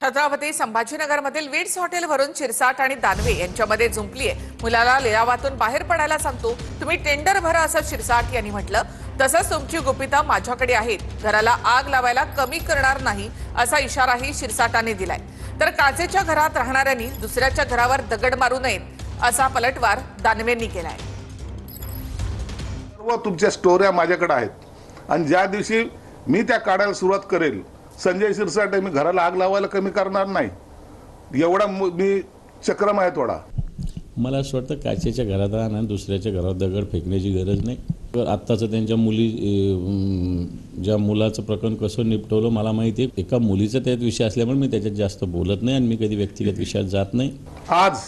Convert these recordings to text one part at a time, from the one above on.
Chhatrapati संभाजीनगरमधील wits हॉटेलवरून Shirsat आणि दानवे यांच्यामध्ये जुंपलीये। मुलाला लिलावातून बाहेर पडायला सांगतो, तुम्ही टेंडर भरा असं शिरसाट यांनी म्हटलं। तसंच तुमची गुपितं माझ्याकडे आहेत, घराला आग लावायला कमी करणार नाही असा इशाराही शिरसाटाने दिलाय। तर काचेच्या घरात राहणाऱ्यांनी दुसऱ्याच्या घरावर दगड मारू नयेत असा पलटवार दानवेंनी केलाय। सर्व तुमच्या स्टोऱ्या माझ्याकडे आहेत आणि ज्या दिवशी मी त्या काढायला सुरुवात करेल, संजय शिरसाट मी घराला आग लावायला कमी करणार नाही, एवढा मी चक्रम आहे थोडा। मला असं वाटतं काचेच्या घरात आणि दुसऱ्याच्या घरात दगड फेकण्याची गरज नाही। तर आत्ताचं त्यांच्या ज्या मुलाचं प्रकरण कसं निपटवलं मला माहिती आहे। एका मुलीचा त्यात विषय असल्यामुळे मी त्याच्यात जास्त बोलत नाही आणि मी कधी व्यक्तिगत विषयात जात नाही। आज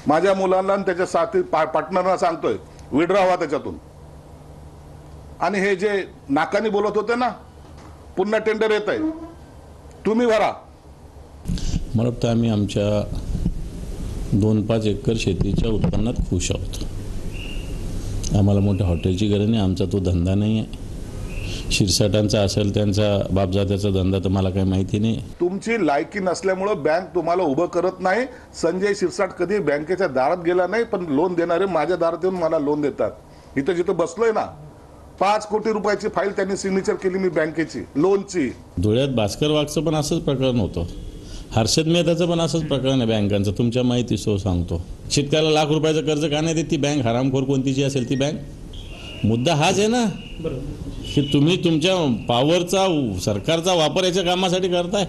माझ्या मुलांना आणि त्याच्या साथी पार्टनरना सांगतोय, विड्रॉ व्हा त्याच्यातून। आणि हे जे नाकानी बोलत होते ना, पुन्हा टेंडर येत आहे, तुम्ही भरा। मला वाटतं आम्ही आमच्या 2-5 एकर शेतीच्या उत्पन्नात खुश आहोत। आम्हाला मोठ्या हॉटेलची गरज नाही, आमचा तो धंदा नाही आहे। शिरसाटांचा असेल त्यांचा बापजात्याचा धंदा तर मला काही माहिती नाही। तुमची लायकी नसल्यामुळे बँक तुम्हाला उभं करत नाही। संजय शिरसाट कधी बँकेच्या दारात गेला नाही, पण लोन देणारे माझ्या दारात येऊन मला लोन देतात। इथं जिथं बसलोय ना, 5 कोटी रुपयाची फाईल त्यांनी सिग्नेचर केली मी बँकेची लोनची। धुळ्यात भास्कर वाघचं पण असंच प्रकरण होतं, हर्षद मेहताचं पण असंच प्रकरण आहे बँकांचं। तुमच्या माहिती सो सांगतो, शेतकऱ्याला लाख रुपयाचं कर्ज का नाही देत ती बँक? हरामखोर कोणती जी असेल ती बँक। मुद्दा हाच आहे ना की तुम्ही तुमच्या पॉवरचा सरकारचा वापर याच्या कामासाठी करताय।